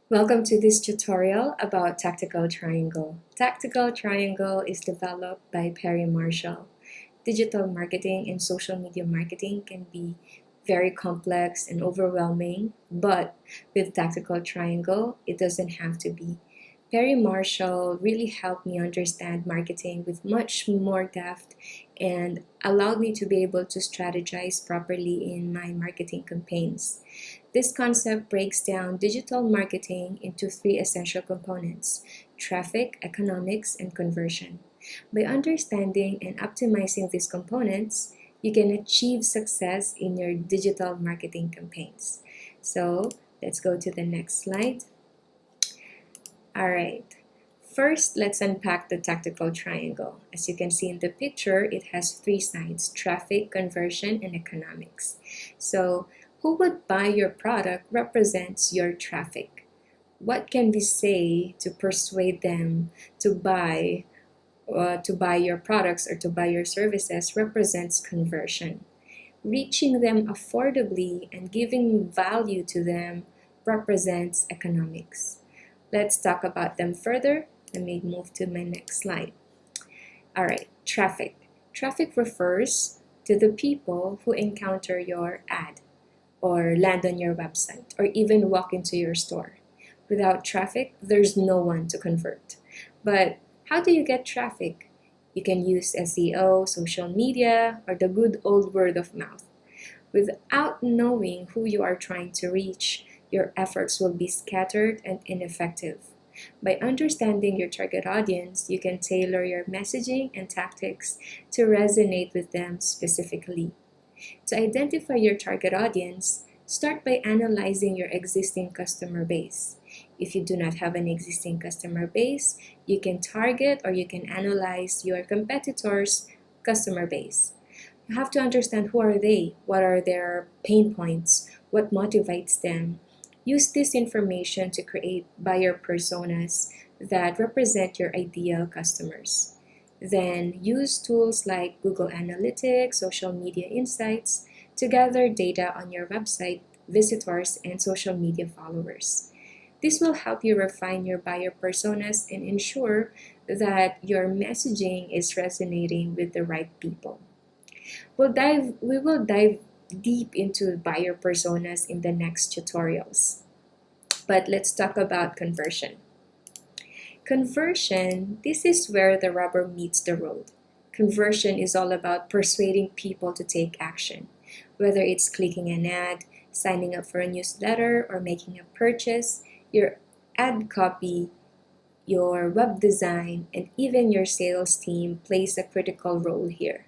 Welcome to this tutorial about Tactical Triangle. Tactical Triangle is developed by Perry Marshall. Digital marketing and social media marketing can be very complex and overwhelming, but with Tactical Triangle, it doesn't have to be. Perry Marshall really helped me understand marketing with much more depth and allowed me to be able to strategize properly in my marketing campaigns. This concept breaks down digital marketing into three essential components: traffic, economics, and conversion. By understanding and optimizing these components, you can achieve success in your digital marketing campaigns. So let's go to the next slide. All right. First, let's unpack the tactical triangle. As you can see in the picture, it has three sides: traffic, conversion, and economics. So, who would buy your product represents your traffic. What can we say to persuade them to buy your products or to buy your services represents conversion. Reaching them affordably and giving value to them represents economics. Let's talk about them further. Let me move to my next slide. All right, traffic. Traffic refers to the people who encounter your ad or land on your website or even walk into your store. Without traffic, there's no one to convert. But how do you get traffic? You can use SEO, social media, or the good old word of mouth. Without knowing who you are trying to reach, your efforts will be scattered and ineffective. By understanding your target audience, you can tailor your messaging and tactics to resonate with them specifically. To identify your target audience, start by analyzing your existing customer base. If you do not have an existing customer base, you can target or you can analyze your competitors' customer base. You have to understand who are they, what are their pain points, what motivates them. Use this information to create buyer personas that represent your ideal customers. Then use tools like Google Analytics, social media insights to gather data on your website, visitors, and social media followers. This will help you refine your buyer personas and ensure that your messaging is resonating with the right people. We will dive deep into buyer personas in the next tutorials. But let's talk about conversion. Conversion, this is where the rubber meets the road. Conversion is all about persuading people to take action, whether it's clicking an ad, signing up for a newsletter, or making a purchase. Your ad copy, your web design, and even your sales team plays a critical role here.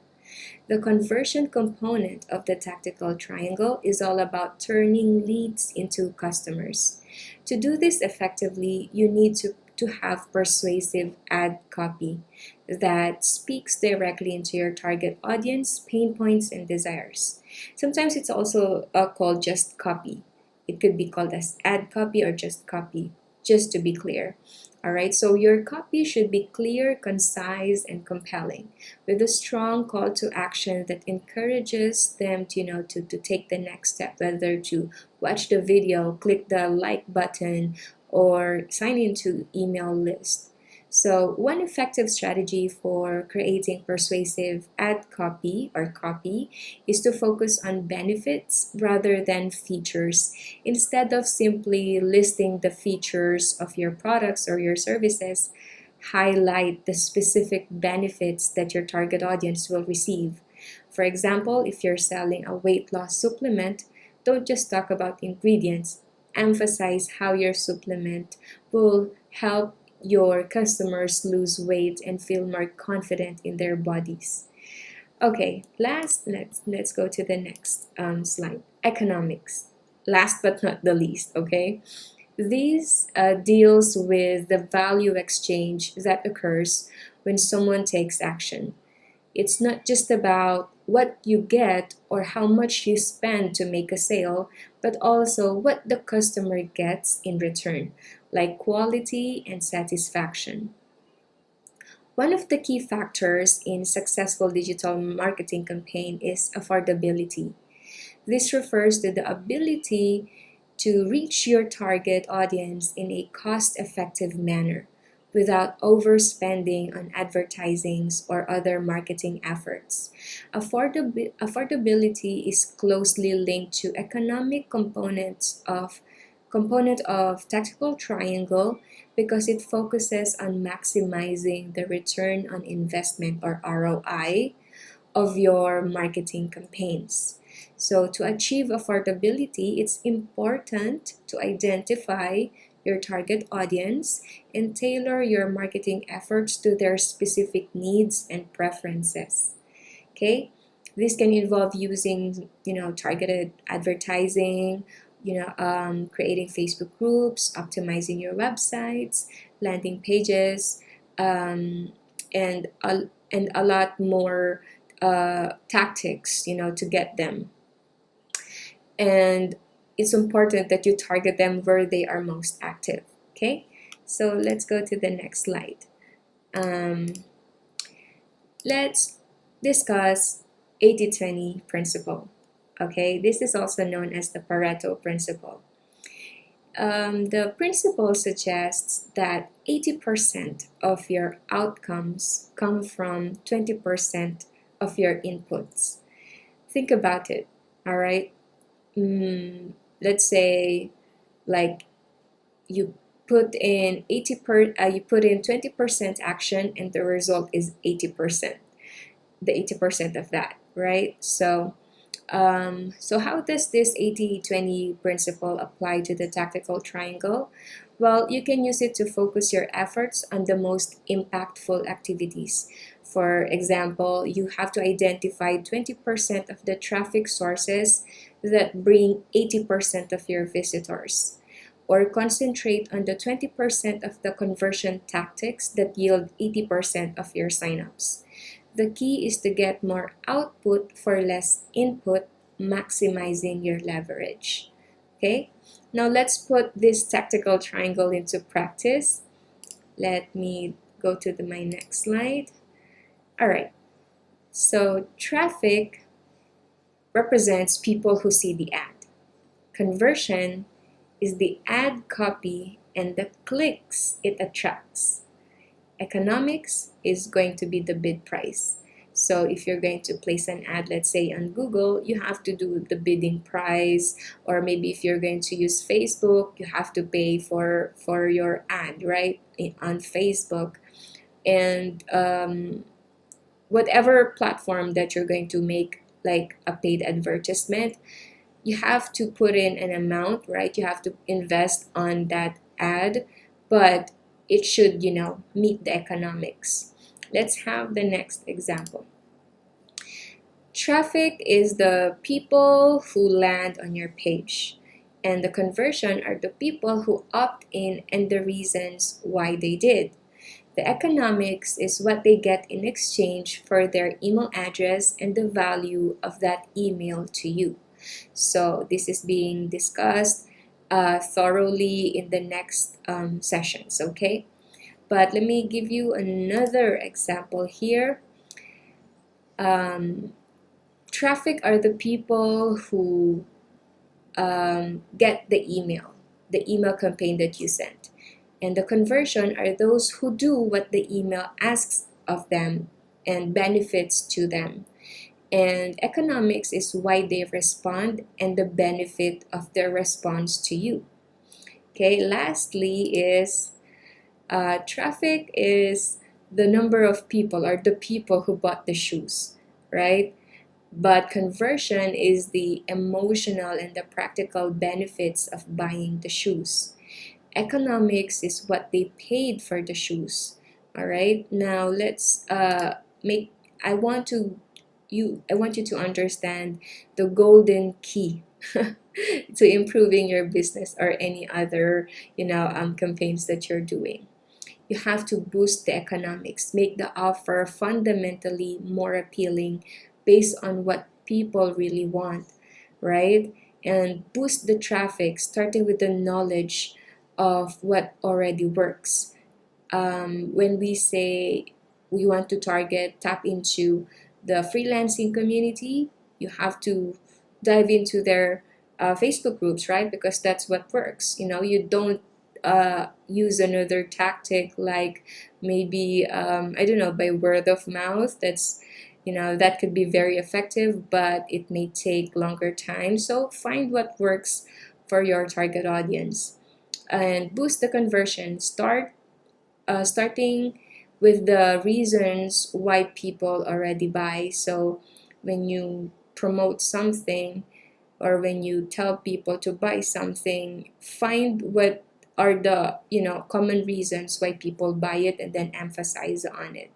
The conversion component of the tactical triangle is all about turning leads into customers. To do this effectively, you need to have persuasive ad copy that speaks directly into your target audience, pain points, and desires. Sometimes it's also called just copy. It could be called as ad copy or just copy, just to be clear. All right, so your copy should be clear, concise, and compelling, with a strong call to action that encourages them to take the next step, whether to watch the video, click the like button, or sign into email list. So one effective strategy for creating persuasive ad copy or copy is to focus on benefits rather than features. Instead of simply listing the features of your products or your services, highlight the specific benefits that your target audience will receive. For example, if you're selling a weight loss supplement, don't just talk about ingredients. Emphasize how your supplement will help your customers lose weight and feel more confident in their bodies. Okay, let's go to the next slide. Economics. Last but not the least, okay? This deals with the value exchange that occurs when someone takes action. It's not just about what you get or how much you spend to make a sale, but also what the customer gets in return, like quality and satisfaction. One of the key factors in successful digital marketing campaign is affordability. This refers to the ability to reach your target audience in a cost-effective manner without overspending on advertisings or other marketing efforts. Affordability is closely linked to economic component of tactical triangle because it focuses on maximizing the return on investment or ROI of your marketing campaigns. So to achieve affordability, it's important to identify your target audience and tailor your marketing efforts to their specific needs and preferences. Okay? This can involve using, targeted advertising, creating Facebook groups, optimizing your websites, landing pages, and a lot more tactics, to get them. And it's important that you target them where they are most active. Okay, so let's go to the next slide. Let's discuss 80-20 principle. Okay, this is also known as the Pareto principle. The principle suggests that 80% of your outcomes come from 20% of your inputs. Think about it, all right? Let's say, like, you put in 20% action, and the result is 80%. The 80% of that, right? So how does this 80-20 principle apply to the tactical triangle? Well, you can use it to focus your efforts on the most impactful activities. For example, you have to identify 20% of the traffic sources that bring 80% of your visitors, or concentrate on the 20% of the conversion tactics that yield 80% of your signups. The key is to get more output for less input, maximizing your leverage. Okay, now let's put this tactical triangle into practice. Let me go to my next slide. All right, so traffic represents people who see the ad. Conversion is the ad copy and the clicks it attracts. Economics is going to be the bid price. So if you're going to place an ad, let's say on Google, you have to do the bidding price, or maybe if you're going to use Facebook, you have to pay for your ad, right, on Facebook. And whatever platform that you're going to make like a paid advertisement, you have to put in an amount, right? You have to invest on that ad, but it should, meet the economics. Let's have the next example. Traffic is the people who land on your page, and the conversion are the people who opt in and the reasons why they did. The economics is what they get in exchange for their email address and the value of that email to you. So this is being discussed thoroughly in the next sessions, okay? But let me give you another example here. Traffic are the people who get the email campaign that you sent. And the conversion are those who do what the email asks of them and benefits to them. And economics is why they respond and the benefit of their response to you. Okay, lastly is traffic is the number of people or the people who bought the shoes, right? But conversion is the emotional and the practical benefits of buying the shoes. Economics is what they paid for the shoes. All right, now let's I want you to understand the golden key to improving your business or any other campaigns that you're doing. You have to boost the economics, make the offer fundamentally more appealing based on what people really want, right? And boost the traffic, starting with the knowledge of what already works. When we say we want to tap into the freelancing community, you have to dive into their Facebook groups, right? Because that's what works. You don't use another tactic like maybe I don't know, by word of mouth. That could be very effective, but it may take longer time. So find what works for your target audience and boost the conversion. Starting with the reasons why people already buy. So when you promote something or when you tell people to buy something, find what are the common reasons why people buy it and then emphasize on it.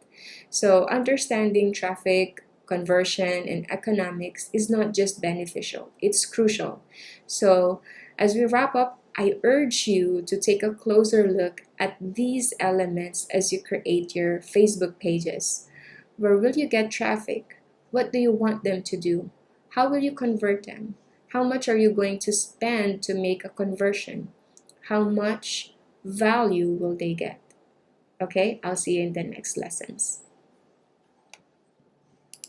So understanding traffic, conversion, and economics is not just beneficial, it's crucial. So as we wrap up, I urge you to take a closer look at these elements as you create your Facebook pages. Where will you get traffic? What do you want them to do? How will you convert them? How much are you going to spend to make a conversion? How much value will they get? Okay, I'll see you in the next lessons.